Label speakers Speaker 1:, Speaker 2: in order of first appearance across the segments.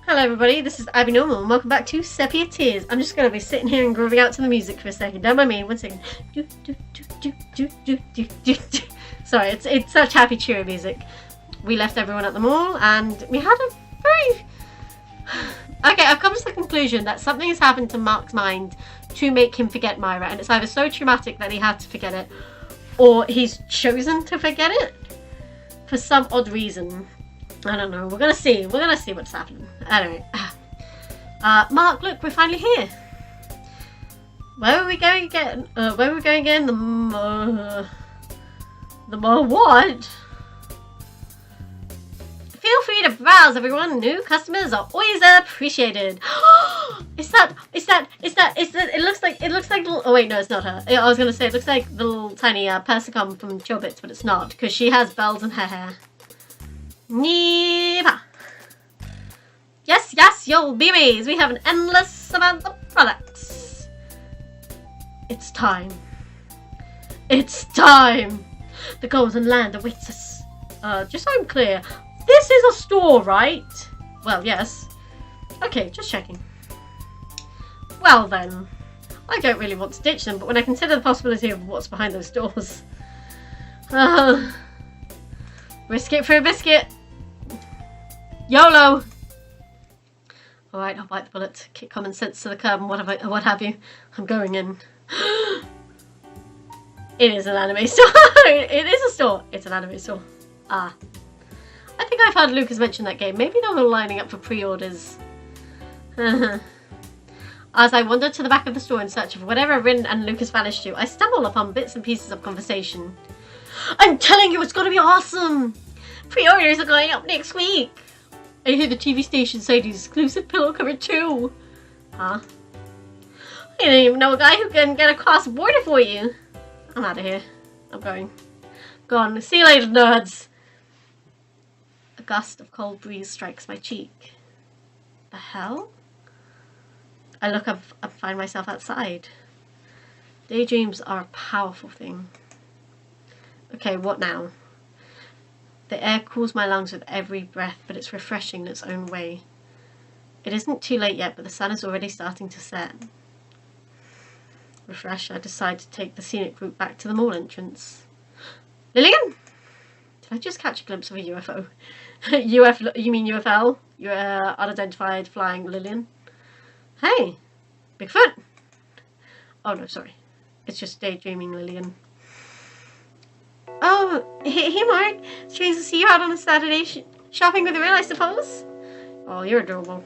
Speaker 1: Hello everybody, this is Abby Normal and welcome back to Sepia Tears. I'm just going to be sitting here and grooving out to the music for a second. Don't mind me, 1 second. Sorry, it's such happy cheery music. We left everyone at the mall and we had a very... Okay, I've come to the conclusion that something has happened to Mark's mind to make him forget Myra, and it's either so traumatic that he had to forget it or he's chosen to forget it for some odd reason. I don't know. We're gonna see. We're gonna see what's happening. Anyway, Mark, look, we're finally here. Where are we going again? Where are we going again? The what? Feel free to browse, everyone. New customers are always appreciated. It looks like little, oh wait, no, it's not her. I was gonna say it looks like the little tiny Persicom from Chobits, but it's not because she has bells in her hair. Myra. Yes, you'll be amazed. We have an endless amount of products. It's time. It's time. The golden land awaits us. Just so I'm clear, this is a store, right? Well, yes. Okay, just checking. Well then, I don't really want to ditch them, but when I consider the possibility of what's behind those doors, risk it for a biscuit. YOLO! Alright, I'll bite the bullet, kick common sense to the curb and what have you. I'm going in. It is an anime store. It is a store. It's an anime store. I think I've heard Lucas mention that game. Maybe they were lining up for pre-orders. As I wandered to the back of the store in search of whatever Rin and Lucas vanished to, I stumbled upon bits and pieces of conversation. I'm telling you, it's gonna be awesome! Pre-orders are going up next week! I hear the TV station say the exclusive pillow cover too. Huh? I don't even know a guy who can get across the border for you. I'm out of here. I'm going. Gone. See you later, nerds. A gust of cold breeze strikes my cheek. The hell? I look up and find myself outside. Daydreams are a powerful thing. Okay, what now? The air cools my lungs with every breath, but it's refreshing in its own way. It isn't too late yet, but the sun is already starting to set. Refreshed, I decide to take the scenic route back to the mall entrance. Lillian? Did I just catch a glimpse of a UFO? You mean UFL? You're unidentified flying Lillian? Hey, Bigfoot? Oh no, sorry. It's just daydreaming Lillian. Oh, hey Mark. Strange to see you out on a Saturday shopping with Rin, I suppose? Oh, you're adorable.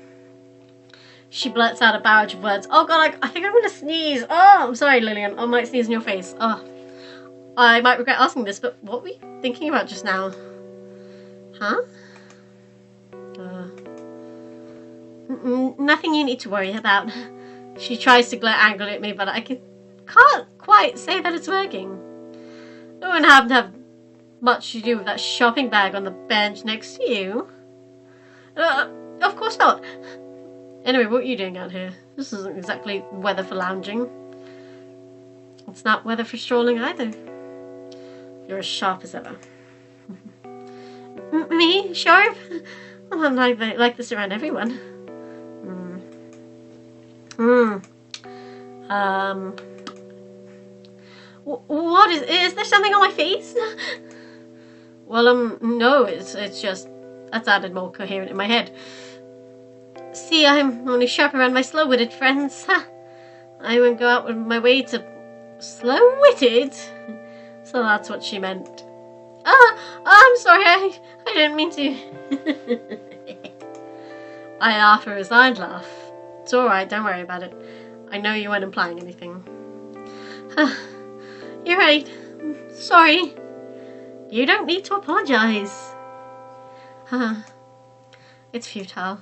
Speaker 1: She blurts out a barrage of words. Oh god, I think I'm gonna sneeze. Oh, I'm sorry, Lillian. I might sneeze in your face. Oh, I might regret asking this, but what were you thinking about just now? Huh? Nothing you need to worry about. She tries to glare angrily at me, but I can't quite say that it's working. I wouldn't happen to have much to do with that shopping bag on the bench next to you. Of course not. Anyway, what are you doing out here? This isn't exactly weather for lounging. It's not weather for strolling either. You're as sharp as ever. Me? Sharp? Well, I'm like this around everyone. What is there something on my face? Well, no, it's just, that's added more coherent in my head. See, I'm only sharp around my slow-witted friends. I won't go out of my way to... Slow-witted? So that's what she meant. I'm sorry, I didn't mean to. I laugh a resigned laugh. It's alright, don't worry about it. I know you weren't implying anything. You're right. Sorry. You don't need to apologize. It's futile.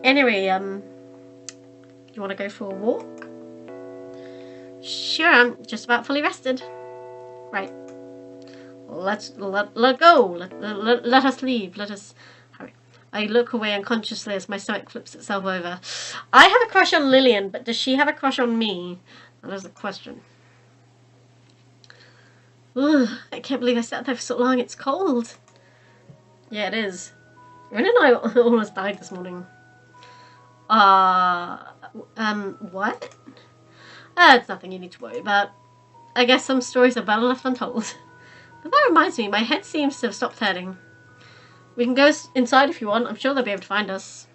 Speaker 1: Anyway, you want to go for a walk? Sure, I'm just about fully rested. Right. Let go. Let us leave. Let us hurry. I look away unconsciously as my stomach flips itself over. I have a crush on Lillian, but does she have a crush on me? That is the question. Ugh, I can't believe I sat there for so long. It's cold. Yeah, it is. Rin and I almost died this morning. What? It's nothing you need to worry about. I guess some stories are better left untold. But that reminds me, my head seems to have stopped hurting. We can go inside if you want. I'm sure they'll be able to find us.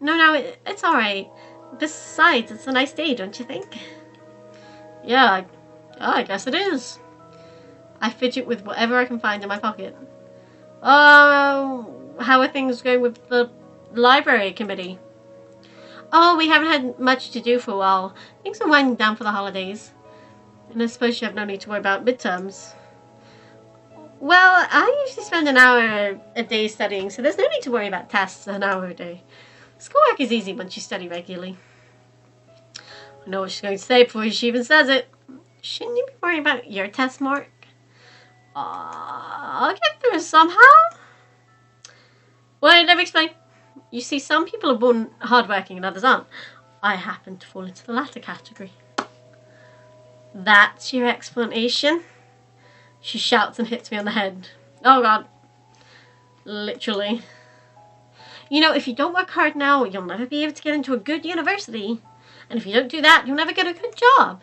Speaker 1: No, it's alright. Besides, it's a nice day, don't you think? Yeah, I guess it is. I fidget with whatever I can find in my pocket. How are things going with the library committee? Oh, we haven't had much to do for a while. Things are winding down for the holidays. And I suppose you have no need to worry about midterms. Well, I usually spend an hour a day studying, so there's no need to worry about tests an hour a day. Schoolwork is easy once you study regularly. I know what she's going to say before she even says it. Shouldn't you be worrying about your test, Mark? I'll get through it somehow. Well, let me explain. You see, some people are born hardworking and others aren't. I happen to fall into the latter category. That's your explanation? She shouts and hits me on the head. Oh God. Literally. You know, if you don't work hard now, you'll never be able to get into a good university. And if you don't do that, you'll never get a good job.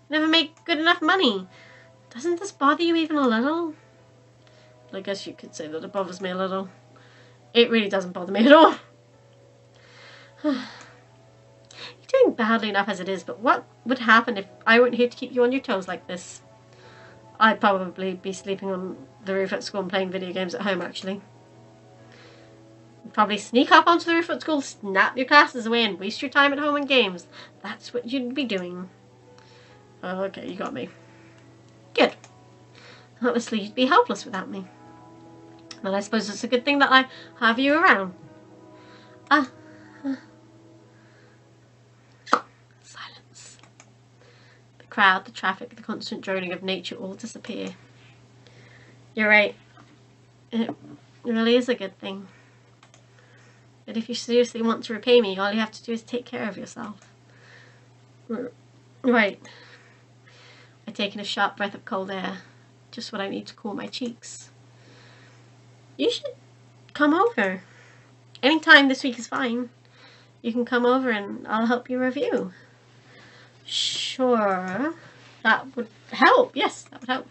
Speaker 1: You'll never make good enough money. Doesn't this bother you even a little? I guess you could say that it bothers me a little. It really doesn't bother me at all. You're doing badly enough as it is, but what would happen if I weren't here to keep you on your toes like this? I'd probably be sleeping on the roof at school and playing video games at home, actually. You'd probably sneak up onto the roof at school, snap your classes away, and waste your time at home on games. That's what you'd be doing. Okay, you got me. Good. Honestly, you'd be helpless without me. And I suppose it's a good thing that I have you around. Silence. The crowd, the traffic, the constant droning of nature all disappear. You're right. It really is a good thing. But if you seriously want to repay me, all you have to do is take care of yourself. Right. I've taken a sharp breath of cold air. Just what I need to cool my cheeks. You should come over. Anytime this week is fine. You can come over and I'll help you review. Sure. That would help. Yes, that would help.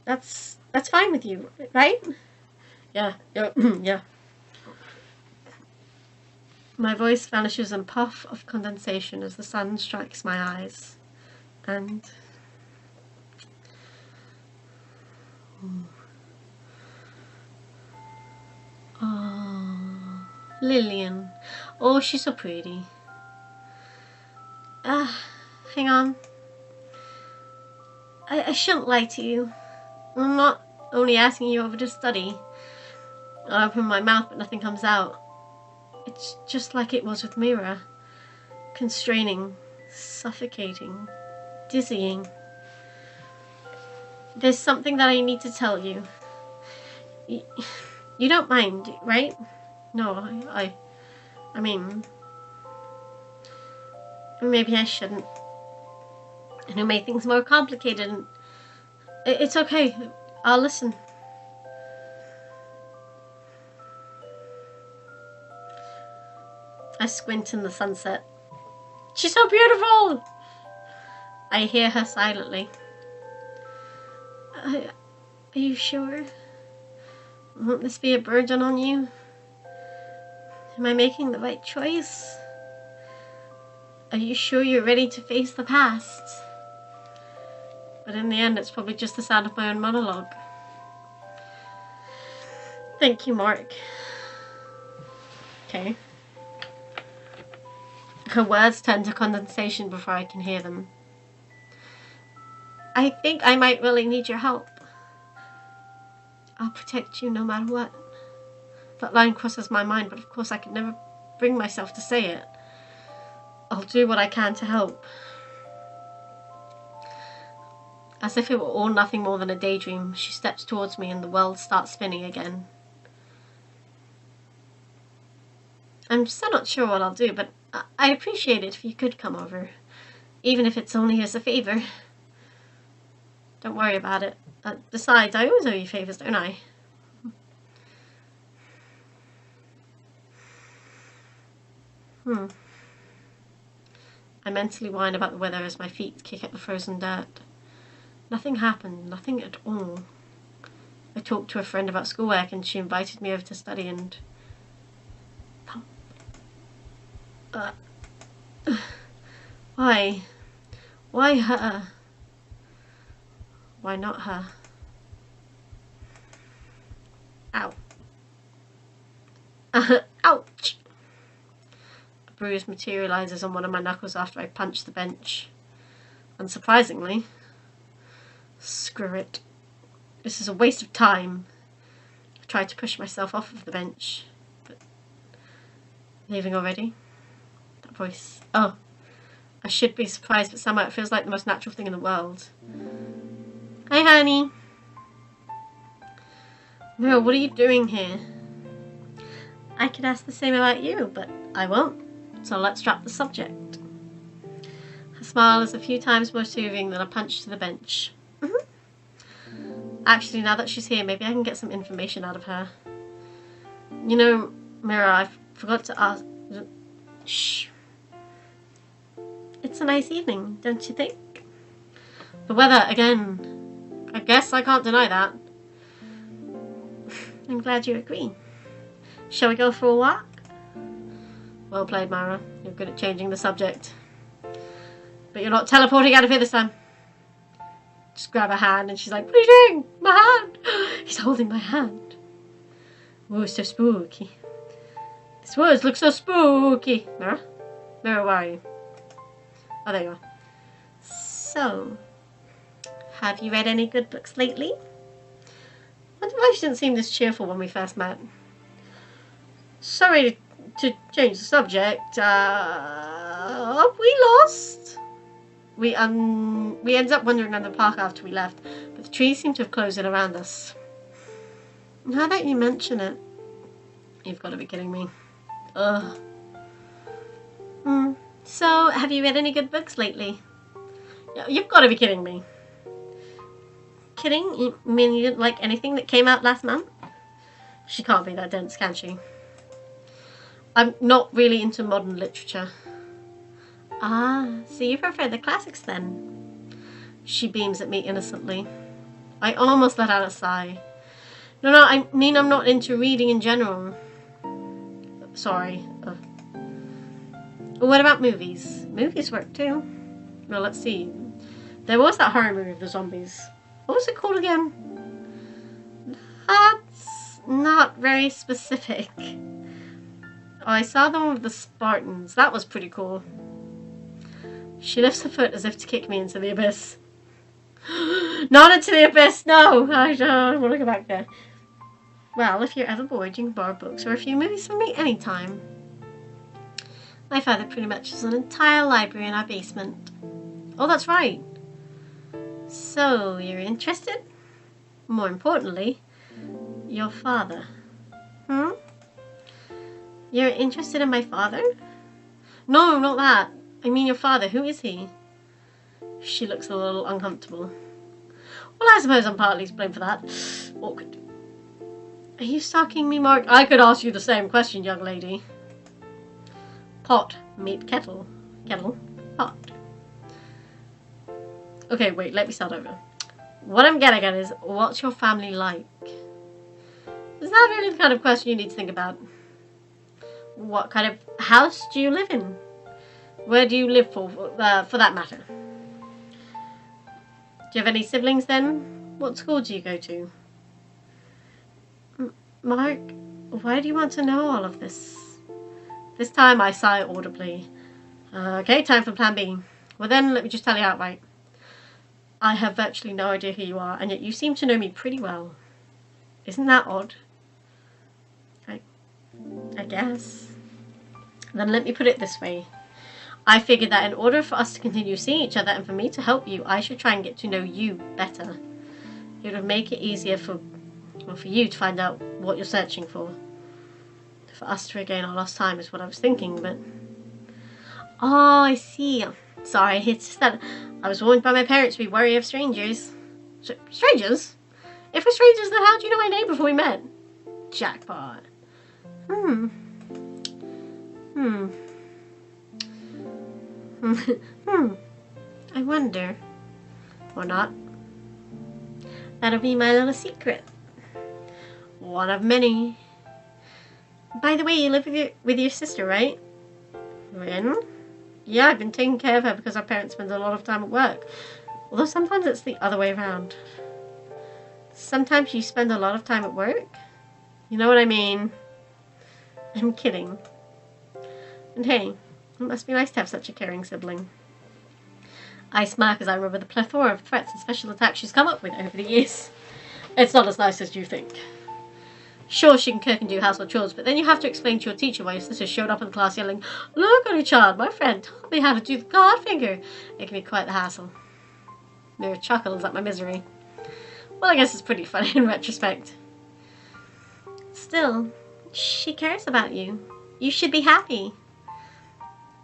Speaker 1: That's fine with you, right? Yeah. Yeah. My voice vanishes in a puff of condensation as the sun strikes my eyes. And... Oh, Lillian. Oh, she's so pretty. Hang on. I shouldn't lie to you. I'm not only asking you over to study. I open my mouth but nothing comes out. It's just like it was with Myra. Constraining, suffocating, dizzying. There's something that I need to tell you. You don't mind, right? No, I mean, maybe I shouldn't. And it'll make things more complicated. It's okay. I'll listen. I squint in the sunset. She's so beautiful! I hear her silently. Are you sure? Won't this be a burden on you? Am I making the right choice? Are you sure you're ready to face the past? But in the end, it's probably just the sound of my own monologue. Thank you, Mark. Okay. Her words turn to condensation before I can hear them. I think I might really need your help. I'll protect you no matter what. That line crosses my mind, but of course I could never bring myself to say it. I'll do what I can to help. As if it were all nothing more than a daydream, she steps towards me and the world starts spinning again. I'm still not sure what I'll do, but I'd appreciate it if you could come over. Even if it's only as a favor. Don't worry about it. Besides, I always owe you favors, don't I? I mentally whine about the weather as my feet kick at the frozen dirt. Nothing happened, nothing at all. I talked to a friend about schoolwork and she invited me over to study and... Why? Why her? Why not her? Ow. Ouch! A bruise materializes on one of my knuckles after I punch the bench. Unsurprisingly. Screw it. This is a waste of time. I tried to push myself off of the bench, but... Leaving already? That voice. Oh. I should be surprised, but somehow it feels like the most natural thing in the world. Hi, honey. Myra, what are you doing here? I could ask the same about you, but I won't. So let's drop the subject. Her smile is a few times more soothing than a punch to the bench. Actually, now that she's here, maybe I can get some information out of her. You know, Myra, I forgot to ask... Shh. It's a nice evening, don't you think? The weather, again. I guess I can't deny that. I'm glad you agree. Shall we go for a walk? Well played, Myra. You're good at changing the subject. But you're not teleporting out of here this time. Just grab her hand and she's like, what are you doing? My hand! He's holding my hand. Ooh, so spooky. This woods looks so spooky. Myra? Myra, where are you? Oh, there you are. So, have you read any good books lately? I wonder why she didn't seem this cheerful when we first met. Sorry to change the subject. We lost. We ended up wandering around the park after we left, but the trees seem to have closed in around us. Now that you mention it, you've got to be kidding me. Ugh. So, have you read any good books lately? You've got to be kidding me. Kidding? You mean you didn't like anything that came out last month? She can't be that dense, can she? I'm not really into modern literature. Ah, so you prefer the classics then? She beams at me innocently. I almost let out a sigh. No, I mean I'm not into reading in general. Sorry. What about movies? Movies work too. Well, let's see. There was that horror movie of the zombies. What was it called again? That's not very specific. Oh, I saw the one with the Spartans. That was pretty cool. She lifts her foot as if to kick me into the abyss. Not into the abyss! No! I don't want to go back there. Well, if you're ever bored, you can borrow books or a few movies from me anytime. My father pretty much has an entire library in our basement. Oh, that's right. So, you're interested? More importantly, your father. You're interested in my father? No, not that. I mean your father. Who is he? She looks a little uncomfortable. Well, I suppose I'm partly to blame for that. Awkward. Are you stalking me, Mark? I could ask you the same question, young lady. Pot, meet kettle. Kettle, pot. Okay, wait, let me start over. What I'm getting at is, what's your family like? Is that really the kind of question you need to think about? What kind of house do you live in? Where do you live for that matter? Do you have any siblings then? What school do you go to? Mark, why do you want to know all of this? This time I sigh audibly. Okay, time for plan B. Well then, let me just tell you outright. I have virtually no idea who you are, and yet you seem to know me pretty well. Isn't that odd? I guess. Then let me put it this way. I figured that in order for us to continue seeing each other and for me to help you, I should try and get to know you better. It would make it easier for you to find out what you're searching for. For us to regain our lost time is what I was thinking, but... Oh, I see. Sorry, it's just that I was warned by my parents to be wary of strangers. Strangers? If we're strangers, then how do you know my name before we met? Jackpot. I wonder. Or not. That'll be my little secret. One of many. By the way, you live with your sister, right? Rin? Yeah, I've been taking care of her because our parents spend a lot of time at work. Although sometimes it's the other way around. Sometimes you spend a lot of time at work? You know what I mean? I'm kidding. And hey, it must be nice to have such a caring sibling. I smirk as I remember the plethora of threats and special attacks she's come up with over the years. It's not as nice as you think. Sure, she can cook and do household chores, but then you have to explain to your teacher why your sister showed up in class yelling, "Look, only child, my friend taught me how to do the God finger." It can be quite the hassle. Myra chuckles at my misery. Well, I guess it's pretty funny in retrospect. Still, she cares about you. You should be happy.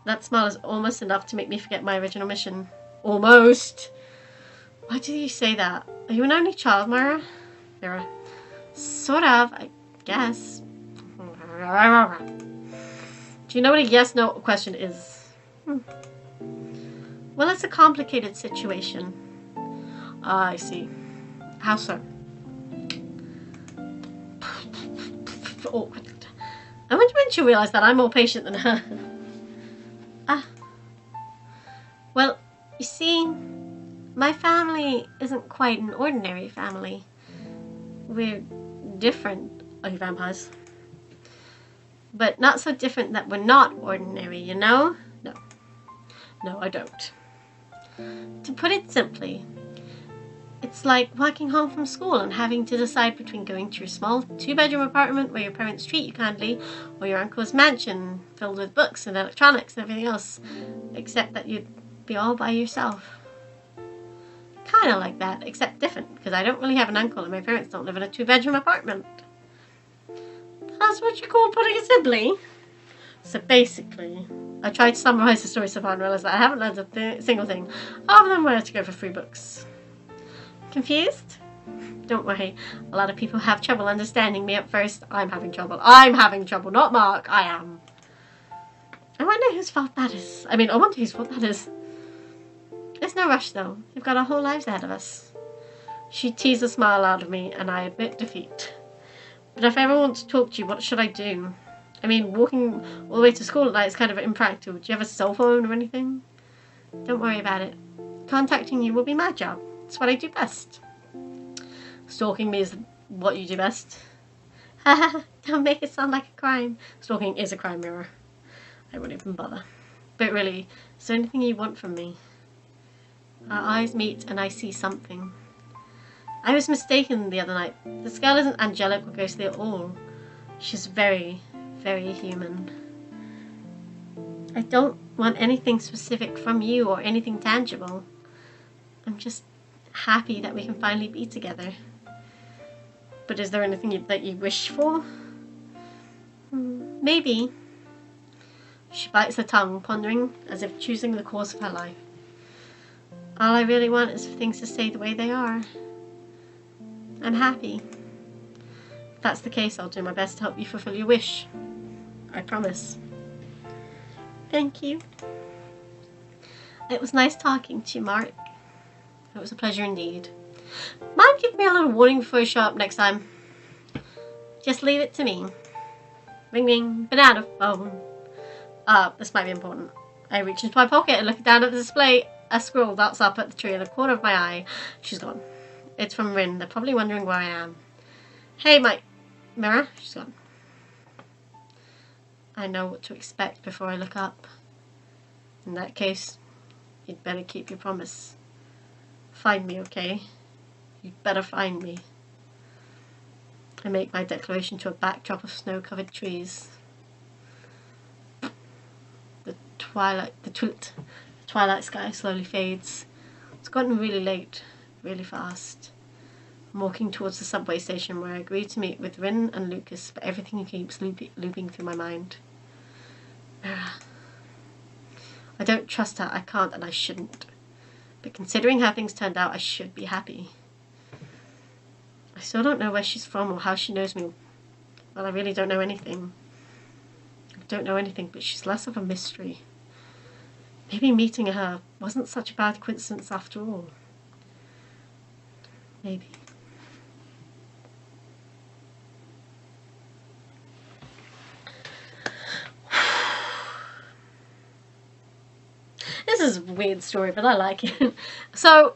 Speaker 1: That smile is almost enough to make me forget my original mission. Almost. Why do you say that? Are you an only child, Myra? Myra. Sort of, I guess. Do you know what a yes-no question is? Well, it's a complicated situation. I see. How so? Awkward. I wonder when she'll realise that I'm more patient than her. Well, you see, my family isn't quite an ordinary family. We're different. Are you vampires? But not so different that we're not ordinary, you know? No. No, I don't. To put it simply, it's like walking home from school and having to decide between going to your small 2-bedroom apartment where your parents treat you kindly, or your uncle's mansion filled with books and electronics and everything else, except that you'd be all by yourself. Kind of like that, except different, because I don't really have an uncle and my parents don't live in a 2-bedroom apartment. That's what you call putting it simply. So basically, I tried to summarize the story so far and realized that I haven't learned a single thing other than where to go for free books. Confused? Don't worry, a lot of people have trouble understanding me at first. I'm having trouble, not Mark, I am. I wonder whose fault that is. I wonder whose fault that is. There's no rush though, we've got our whole lives ahead of us. She teased a smile out of me and I admit defeat. But if I ever want to talk to you, what should I do? Walking all the way to school at night is kind of impractical. Do you have a cell phone or anything? Don't worry about it. Contacting you will be my job. It's what I do best. Stalking me is what you do best. Haha, don't make it sound like a crime. Stalking is a crime, Myra. I wouldn't even bother. But really, is there anything you want from me? Our eyes meet and I see something. I was mistaken the other night. This girl isn't angelic or ghostly at all. She's very, very human. I don't want anything specific from you or anything tangible. I'm just happy that we can finally be together. But is there anything that you wish for? Maybe. She bites her tongue, pondering as if choosing the course of her life. All I really want is for things to stay the way they are. I'm happy. If that's the case, I'll do my best to help you fulfill your wish. I promise. Thank you. It was nice talking to you, Mark. It was a pleasure indeed. Mind giving me a little warning before you show up next time? Just leave it to me. Ring ring, banana phone. This might be important. I reach into my pocket and look down at the display. A squirrel darts up at the tree in the corner of my eye. She's gone. It's from Rin. They're probably wondering where I am. Hey, Myra. She's gone. I know what to expect before I look up. In that case, you'd better keep your promise. Find me, okay? You'd better find me. I make my declaration to a backdrop of snow-covered trees. The twilight sky slowly fades. It's gotten really late, really fast. I'm walking towards the subway station where I agreed to meet with Rin and Lucas, but everything keeps looping through my mind. Myra. I don't trust her, I can't and I shouldn't. But considering how things turned out, I should be happy. I still don't know where she's from or how she knows me. Well, I really don't know anything. I don't know anything, but she's less of a mystery. Maybe meeting her wasn't such a bad coincidence after all. Maybe. This is a weird story, but I like it. So,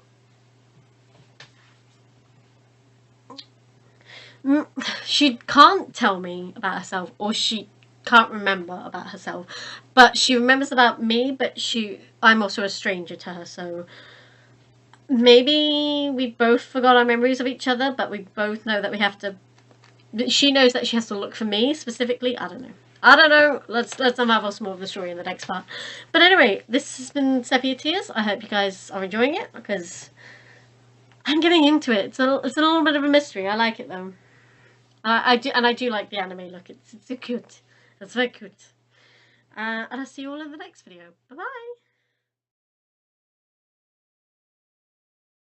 Speaker 1: she can't tell me about herself, or she can't remember about herself, but she remembers about me, but I'm also a stranger to her, so maybe we both forgot our memories of each other, but we both know that we have to. She knows that she has to look for me specifically. I don't know. I don't know. Let's unravel some more of the story in the next part. But anyway, this has been Sepia Tears. I hope you guys are enjoying it because I'm getting into it. It's a little bit of a mystery. I like it though. I do like the anime look. It's so cute. It's very cute. And I'll see you all in the next video. Bye bye.